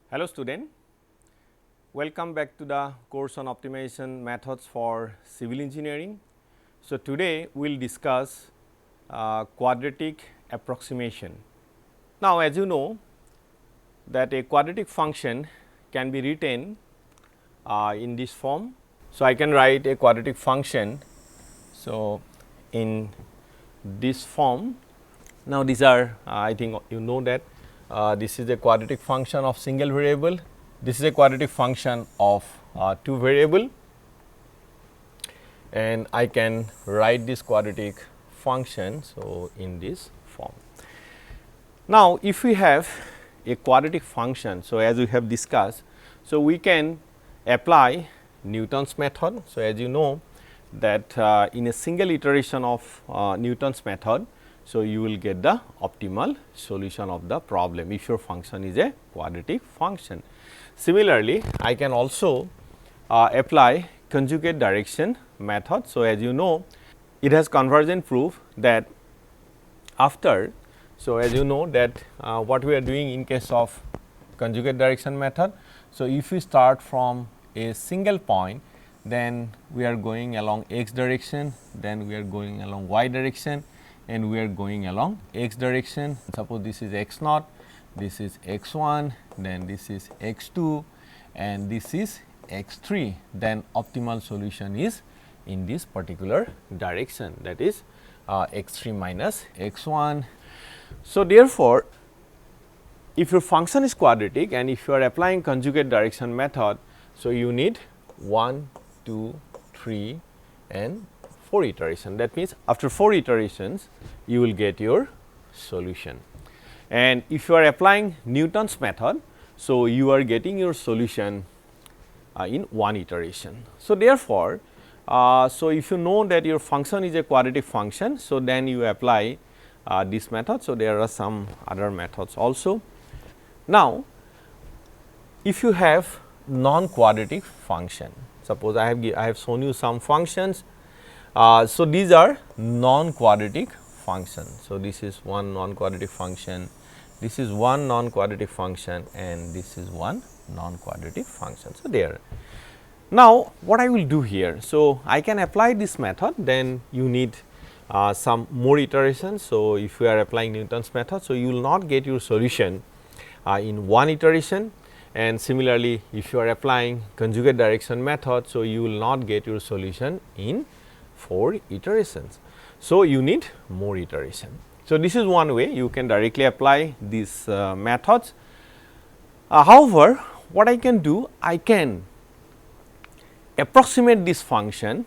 Hello student, welcome back to the course on optimization methods for civil engineering. So, today we will discuss quadratic approximation. Now, as you know that a quadratic function can be written in this form. So, I can write a quadratic function. So, in this form. Now, these are I think you know that this is a quadratic function of single variable, this is a quadratic function of two variable, and I can write this quadratic function. So, in this form. Now, if we have a quadratic function, so as we have discussed, so we can apply Newton's method. So, as you know that in a single iteration of Newton's method, so you will get the optimal solution of the problem if your function is a quadratic function. Similarly, I can also apply conjugate direction method. So, as you know, it has convergent proof that after. So, as you know that what we are doing in case of conjugate direction method. So, if we start from a single point, then we are going along x direction, then we are going along y direction, and we are going along x direction. Suppose this is x naught, this is x 1, then this is x 2, and this is x 3. Then optimal solution is in this particular direction, that is x 3 minus x 1. So, therefore, if your function is quadratic and if you are applying conjugate direction method, so you need 1, 2, 3 and 4 iteration. That means, after 4 iterations you will get your solution, and if you are applying Newton's method, so you are getting your solution in 1 iteration. So, therefore, so if you know that your function is a quadratic function, so then you apply this method. So, there are some other methods also. Now, if you have non-quadratic function, suppose I have shown you some functions. So, these are non-quadratic functions. So, this is one non-quadratic function, this is one non-quadratic function, and this is one non-quadratic function. So, there. Now, what I will do here? So, I can apply this method, then you need some more iterations. So, if you are applying Newton's method, so you will not get your solution in one iteration, and similarly, if you are applying conjugate direction method, so you will not get your solution in 4 iterations. So, you need more iteration. So, this is one way you can directly apply these methods. However, what I can do? I can approximate this function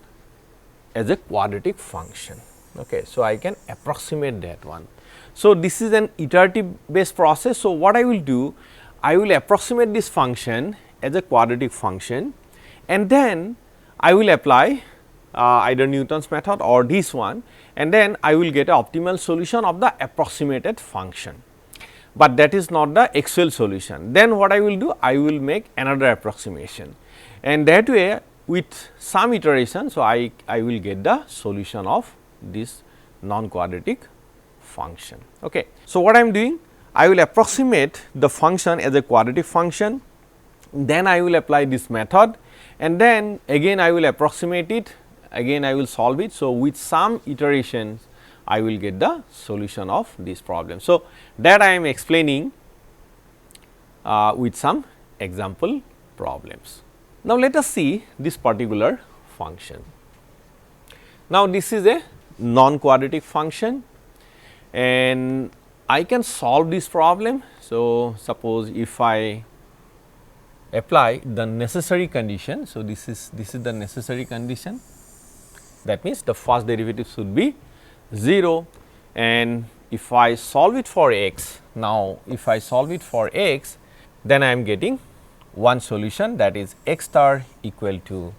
as a quadratic function. Okay. So, I can approximate that one. So, this is an iterative based process. So, what I will do? I will approximate this function as a quadratic function, and then I will apply either Newton's method or this one, and then I will get an optimal solution of the approximated function, but that is not the actual solution. Then what I will do? I will make another approximation, and that way with some iteration. So, I will get the solution of this non-quadratic function. Okay. So, what I am doing? I will approximate the function as a quadratic function, then I will apply this method, and then again I will approximate it, again I will solve it. So, with some iterations I will get the solution of this problem. So, that I am explaining with some example problems. Now, let us see this particular function. Now, this is a non-quadratic function, and I can solve this problem. So, suppose if I apply the necessary condition. So, this is the necessary condition, that means the first derivative should be 0, and if I solve it for x. Now, if I solve it for x, then I am getting one solution, that is x star equal to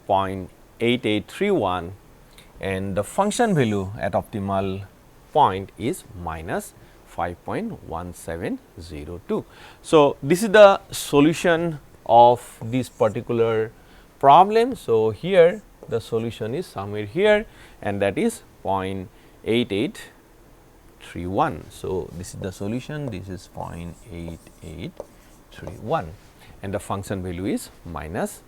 0.8831, and the function value at optimal point is minus 5.1702. So, this is the solution of this particular problem. So, here the solution is somewhere here, and that is 0.8831. So, this is the solution, this is 0.8831. 8831 and the function value is minus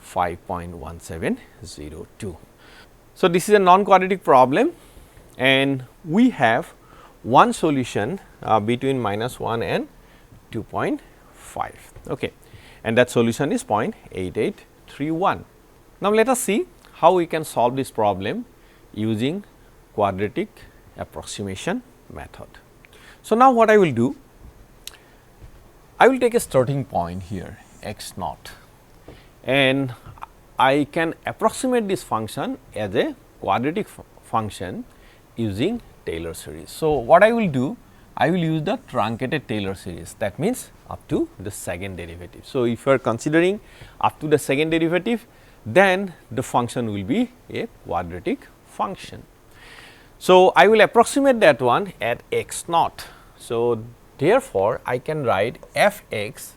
5.1702. So, this is a non-quadratic problem and we have one solution between minus 1 and 2.5, okay, and that solution is 0.8831. Now, let us see how we can solve this problem using quadratic approximation method. So, now what I will do, I will take a starting point here x naught and I can approximate this function as a quadratic function using Taylor series. So, what I will do, I will use the truncated Taylor series, that means up to the second derivative. So, if you are considering up to the second derivative, then the function will be a quadratic function. So, I will approximate that one at x naught. So, therefore, I can write f x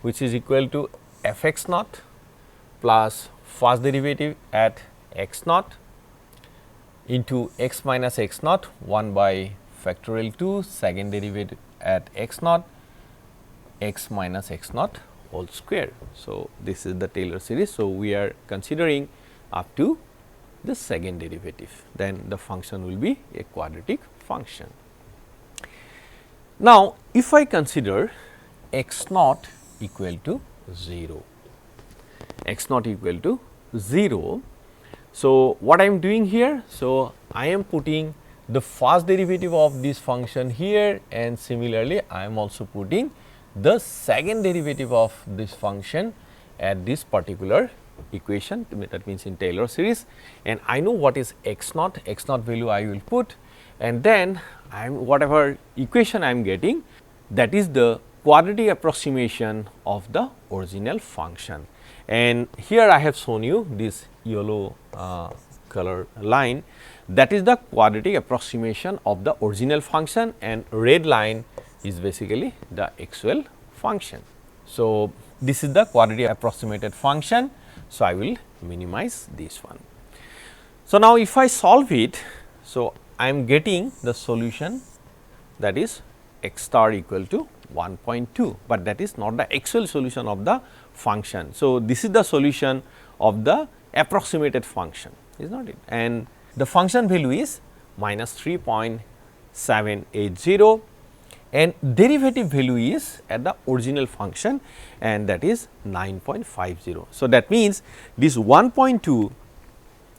which is equal to f x naught plus first derivative at x naught into x minus x naught 1 by factorial 2 second derivative at x naught x minus x naught whole square. So, this is the Taylor series. So, we are considering up to the second derivative, then the function will be a quadratic function. Now, if I consider x naught equal to 0, x naught equal to 0. So, what I am doing here? So, I am putting the first derivative of this function here and similarly I am also putting the second derivative of this function at this particular equation, that means in Taylor series, and I know what is x naught value I will put, and then I am whatever equation I am getting, that is the quadratic approximation of the original function. And here I have shown you this yellow color line, that is the quadratic approximation of the original function, and red line is basically the actual function. So, this is the quadratic approximated function. So, I will minimize this one. So, now if I solve it, so I am getting the solution, that is x star equal to 1.2, but that is not the actual solution of the function. So, this is the solution of the approximated function, is not it, and the function value is minus 3.780 and derivative value is at the original function, and that is 9.50. So, that means this 1.2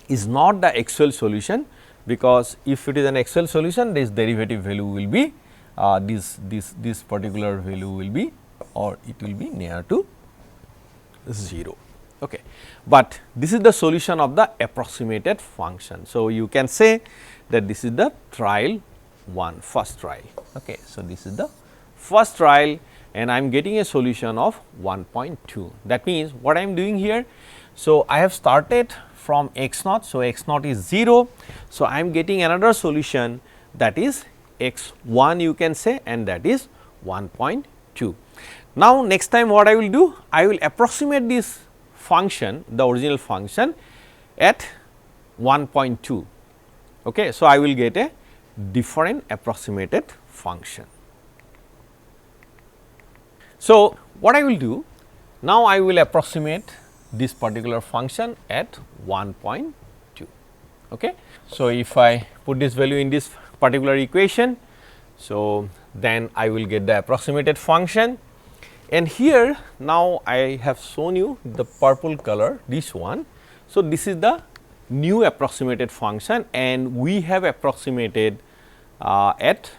is not the actual solution, because if it is an actual solution, this derivative value will be this particular value will be, or it will be near to 0. Okay. But this is the solution of the approximated function. So, you can say that this is the trial one, first trial. Okay. So, this is the first trial and I am getting a solution of 1.2. That means, what I am doing here? So, I have started from x naught. So, x naught is 0. So, I am getting another solution, that is x 1 you can say, and that is 1.2. Now, next time what I will do? I will approximate this function, the original function at 1.2. Okay. So, I will get a different approximated function. So, what I will do? Now, I will approximate this particular function at 1.2. Okay. So, if I put this value in this particular equation, so then I will get the approximated function, and here now I have shown you the purple color, this one. So, this is the new approximated function and we have approximated at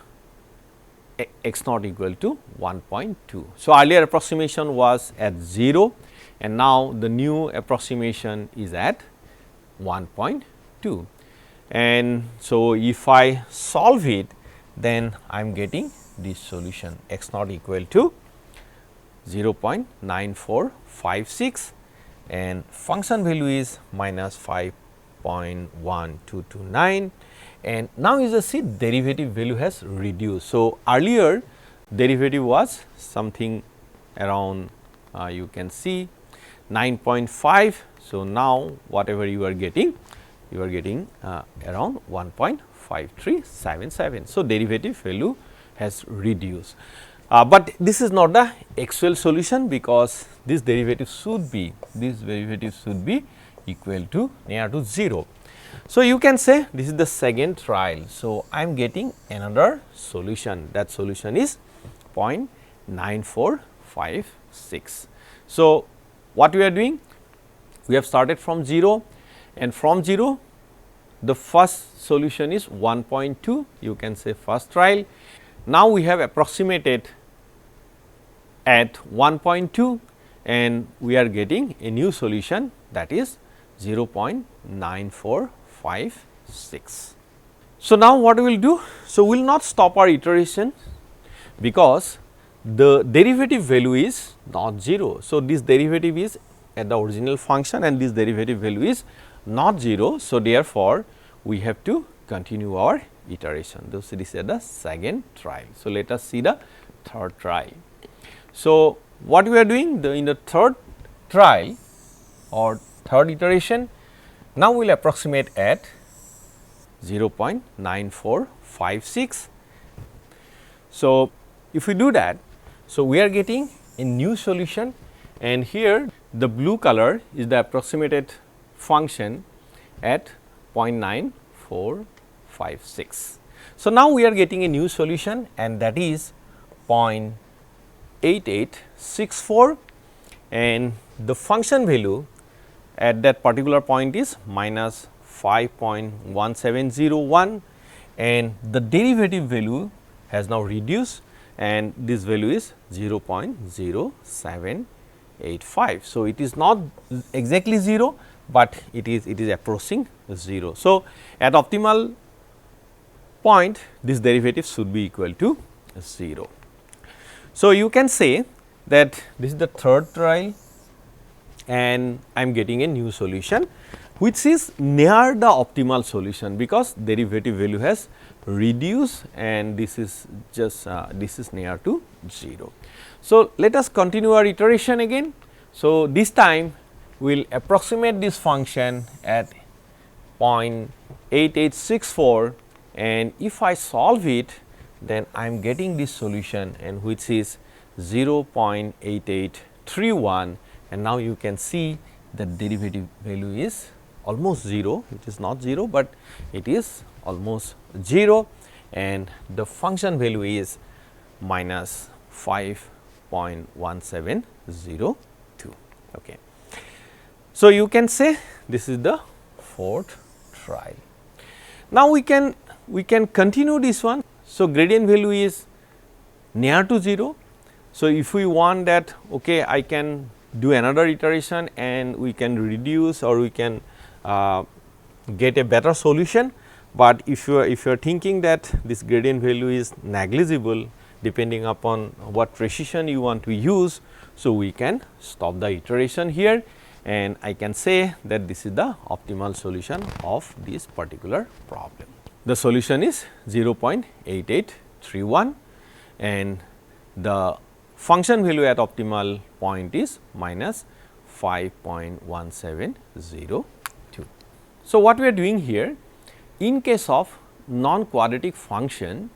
x naught equal to 1.2. So, earlier approximation was at 0 and now the new approximation is at 1.2. And so, if I solve it, then I am getting this solution x naught equal to 0.9456 and function value is minus 5.1229, and now you just see derivative value has reduced. So, earlier derivative was something around you can see 9.5. So, now whatever you are getting around 1.5377. So, derivative value has reduced. But this is not the actual solution, because this derivative should be equal to near to 0. So, you can say this is the second trial. So, I am getting another solution, that solution is 0.9456. So, what we are doing? We have started from 0, and from 0 the first solution is 1.2, you can say first trial. Now, we have approximated at 1.2 and we are getting a new solution, that is 0.9456. So, now what we will do? So, we will not stop our iteration, because the derivative value is not 0. So, this derivative is at the original function and this derivative value is not 0. So, therefore, we have to continue our iteration. This is the second trial. So, let us see the third trial. So, what we are doing in the third trial or third iteration, now we will approximate at 0.9456. So, if we do that, so we are getting a new solution, and here the blue color is the approximated function at 0.9456. So, now we are getting a new solution, and that is 0.8864, and the function value at that particular point is minus 5.1701, and the derivative value has now reduced, and this value is 0.0785. So, it is not exactly 0, but it is approaching 0. So, at optimal point this derivative should be equal to 0. So, you can say that this is the third trial and I am getting a new solution which is near the optimal solution, because derivative value has reduced and this is just this is near to 0. So, let us continue our iteration again. So, this time we will approximate this function at 0.8864, and if I solve it, then I am getting this solution, and which is 0.8831, and now you can see the derivative value is almost 0. It is not 0, but it is almost 0, and the function value is minus 5.1702. Okay. So, you can say this is the fourth trial. Now, we can continue this one. So, gradient value is near to 0. So, if we want that, okay, I can do another iteration and we can reduce, or we can get a better solution. But if you are thinking that this gradient value is negligible depending upon what precision you want to use, so we can stop the iteration here, and I can say that this is the optimal solution of this particular problem. The solution is 0.8831, and the function value at optimal point is minus 5.1702. So, what we are doing here, in case of non-quadratic function,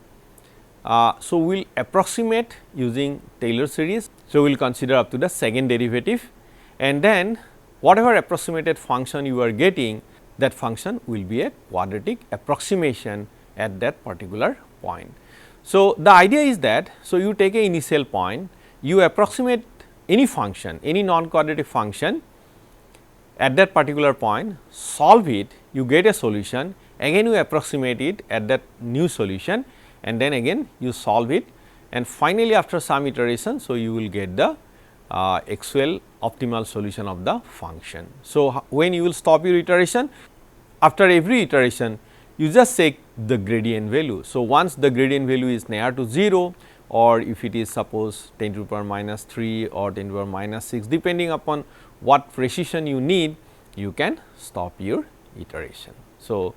so we will approximate using Taylor series. So, we will consider up to the second derivative, and then whatever approximated function you are getting, that function will be a quadratic approximation at that particular point. So, the idea is that, so you take a initial point, you approximate any function, any non-quadratic function at that particular point, solve it, you get a solution, again you approximate it at that new solution, and then again you solve it, and finally after some iteration, so you will get the actual optimal solution of the function. So, when you will stop your iteration, after every iteration you just check the gradient value. So, once the gradient value is near to 0, or if it is suppose 10 to the power minus 3 or 10 to the power minus 6, depending upon what precision you need, you can stop your iteration. So,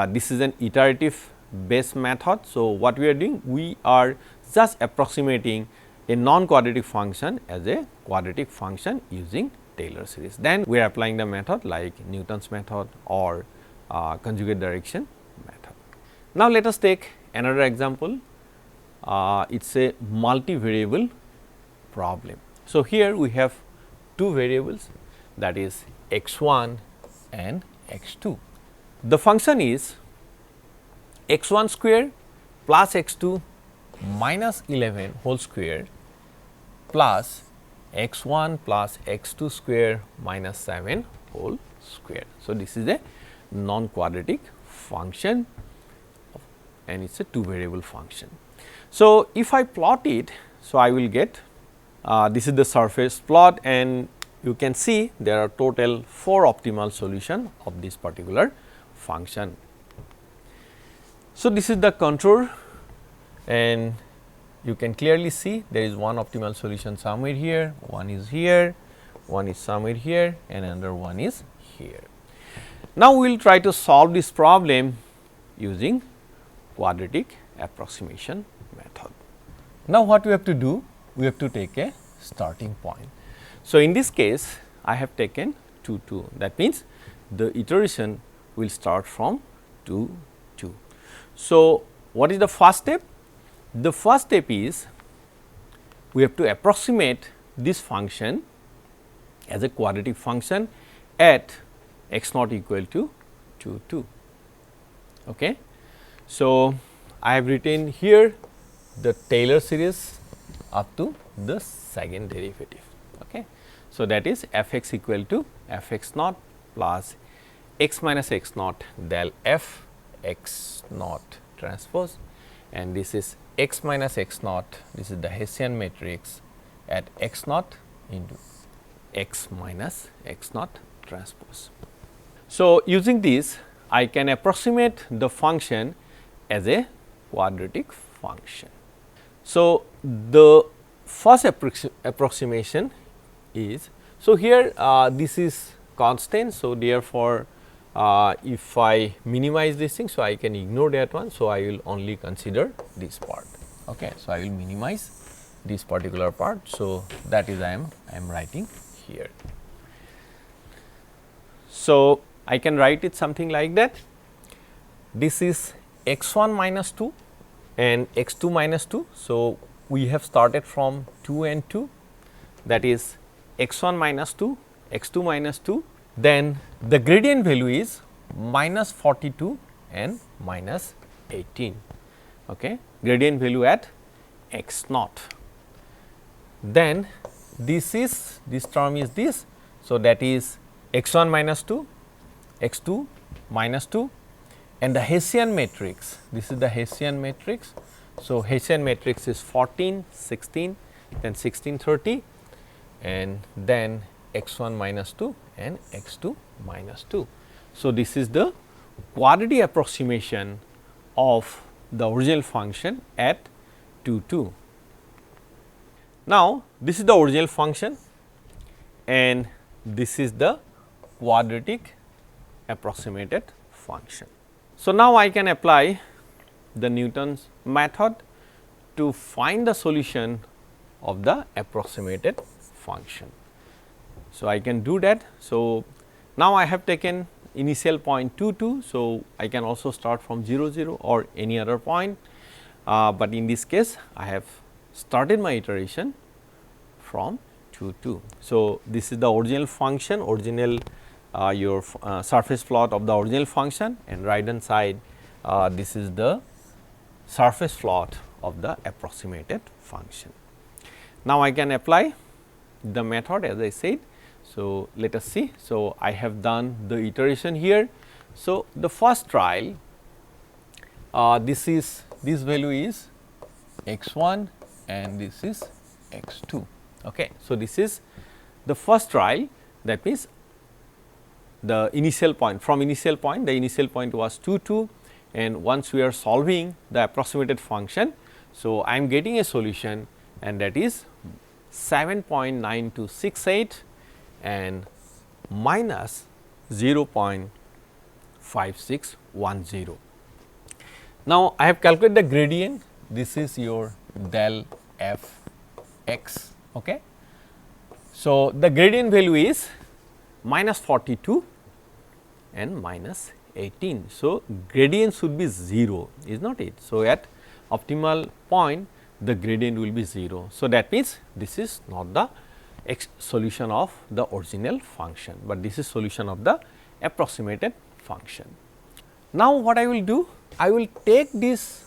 this is an iterative based method. So, what we are doing? We are just approximating a non-quadratic function as a quadratic function using Taylor series. Then we are applying the method like Newton's method or conjugate direction method. Now, let us take another example. it is a multivariable problem. So, here we have two variables, that is x 1 and x 2. The function is x 1 square plus x 2 minus 11 whole square plus x 1 plus x 2 square minus 7 whole square. So, this is a non-quadratic function and it is a two variable function. So, if I plot it, so I will get this is the surface plot, and you can see there are total 4 optimal solution of this particular function. So, this is the contour, and you can clearly see there is one optimal solution somewhere here, one is here, one is somewhere here, and another one is here. Now, we will try to solve this problem using quadratic approximation method. Now, what we have to do? We have to take a starting point. So, in this case I have taken 2 2, that means the iteration will start from 2 2. So, what is the first step? The first step is we have to approximate this function as a quadratic function at x naught equal to 2 2. Okay. So, I have written here the Taylor series up to the second derivative. Okay. So, that is f x equal to f x naught plus x minus x naught del f x naught transpose, and this is x minus x naught, this is the Hessian matrix at x naught into x minus x naught transpose. So, using this I can approximate the function as a quadratic function. So, the first approximation is, so here this is constant. So, therefore, if I minimize this thing, so I can ignore that one. So, I will only consider this part. Okay. So, I will minimize this particular part. So, that is I am writing here. So, I can write it something like that. This is x 1 minus 2 and x 2 minus 2. So, we have started from 2 and 2, that is x 1 minus 2, x 2 minus 2. Then the gradient value is minus 42 and minus 18. Okay. Gradient value at x naught. Then this term is this. So, that is x 1 minus 2, x 2 minus 2, and the Hessian matrix, this is the Hessian matrix. So, Hessian matrix is 14, 16, then 16, 30, and then x 1 minus 2 and x 2 minus 2. So, this is the quadratic approximation of the original function at 2 2. Now, this is the original function and this is the quadratic approximated function. So, now I can apply the Newton's method to find the solution of the approximated function. So, I can do that. So, now I have taken initial point 2 2. So, I can also start from 0 0 or any other point, but in this case I have started my iteration from 2 2. So, this is the original function, original your surface plot of the original function, and right hand side this is the surface plot of the approximated function. Now, I can apply the method as I said. So, let us see. So, I have done the iteration here. So, the first trial this value is x 1 and this is x 2. Okay. So, this is the first trial, that means the initial point, from initial point, the initial point was 2 2, and once we are solving the approximated function. So, I am getting a solution, and that is 7.9268 and minus 0.5610. Now, I have calculated the gradient, this is your del f x. Okay. So, the gradient value is minus 42 and minus 18. So, gradient should be 0, is not it. So, at optimal point, the gradient will be 0. So, that means this is not the solution of the original function, but this is solution of the approximated function. Now, what I will do? I will take this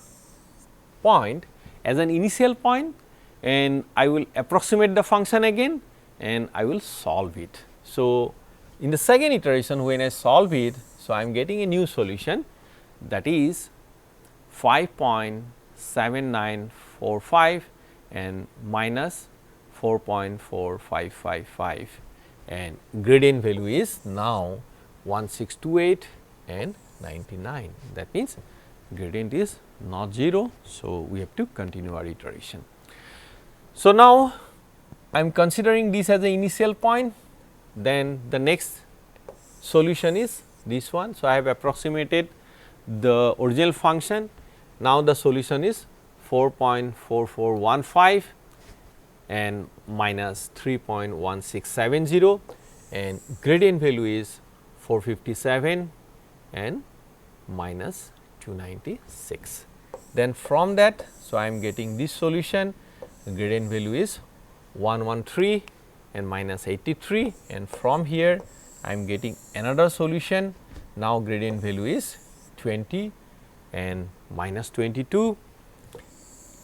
point as an initial point and I will approximate the function again and I will solve it. So, in the second iteration when I solve it, so I am getting a new solution, that is 5.7945 and minus 4.4555, and gradient value is now 1628 and 99. That means gradient is not 0. So, we have to continue our iteration. So, now I am considering this as the initial point, then the next solution is this one. So, I have approximated the original function. Now, the solution is 4.4415 and minus 3.1670 and gradient value is 457 and minus 296. Then from that, so I am getting this solution, the gradient value is 113 and minus 83, and from here I am getting another solution. Now, gradient value is 20 and minus 22.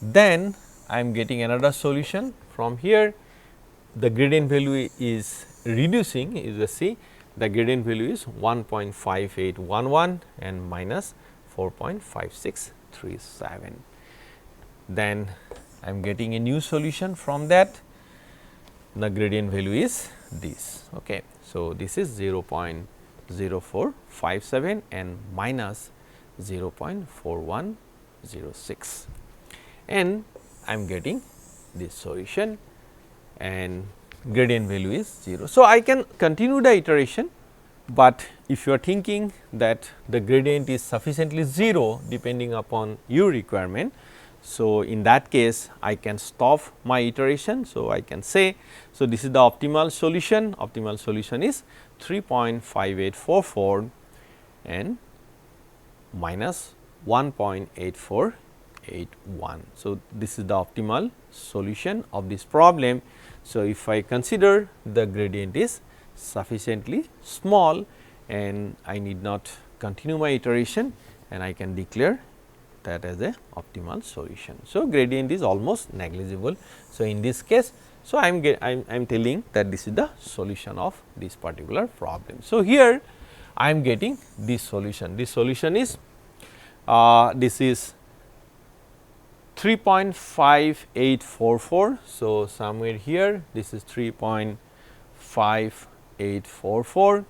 Then I am getting another solution. From here the gradient value is reducing, you see the gradient value is 1.5811 and minus 4.5637. Then I am getting a new solution. From that the gradient value is this. Okay. So, this is 0.0457 and minus 0.4106, and I am getting this solution and gradient value is 0. So, I can continue the iteration, but if you are thinking that the gradient is sufficiently 0 depending upon your requirement, so in that case I can stop my iteration. So, I can say, so this is the optimal solution is 3.5844 and minus 1.8481. So, this is the optimal solution of this problem. So, if I consider the gradient is sufficiently small and I need not continue my iteration, and I can declare that as a optimal solution. So, gradient is almost negligible. So, in this case, so I am telling that this is the solution of this particular problem. So, here I am getting this solution. This solution is this is 3.5844. So, somewhere here this is 3.5844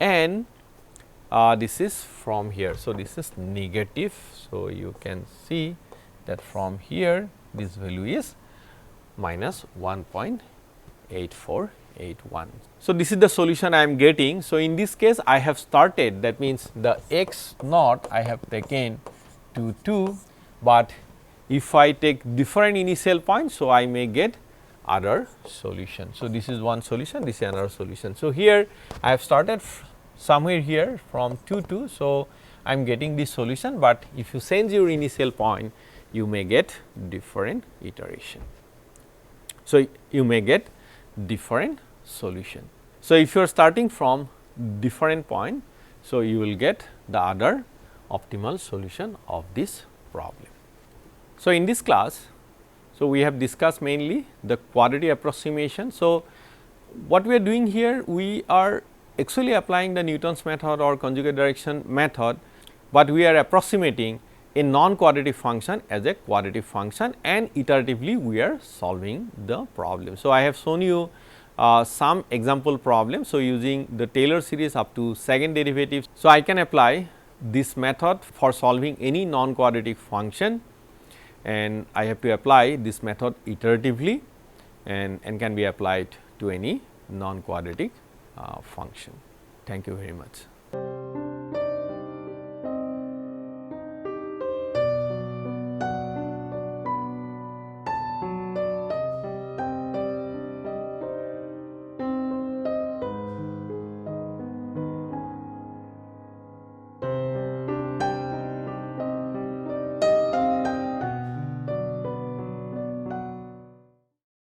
and this is from here. So, this is negative. So, you can see that from here this value is minus 1.8481. So, this is the solution I am getting. So, in this case I have started, that means the x naught I have taken to 2, but if I take different initial points, so I may get other solution. So, this is one solution, this is another solution. So, here I have started somewhere here from 2 to, so I am getting this solution, but if you change your initial point you may get different iteration. So, you may get different solution. So, if you are starting from different point, so you will get the other optimal solution of this problem. So, in this class, so we have discussed mainly the quadratic approximation. So, what we are doing here, we are actually applying the Newton's method or conjugate direction method, but we are approximating a non-quadratic function as a quadratic function and iteratively we are solving the problem. So, I have shown you some example problems. So, using the Taylor series up to second derivative. So, I can apply this method for solving any non-quadratic function, and I have to apply this method iteratively and can be applied to any non-quadratic function. Thank you very much.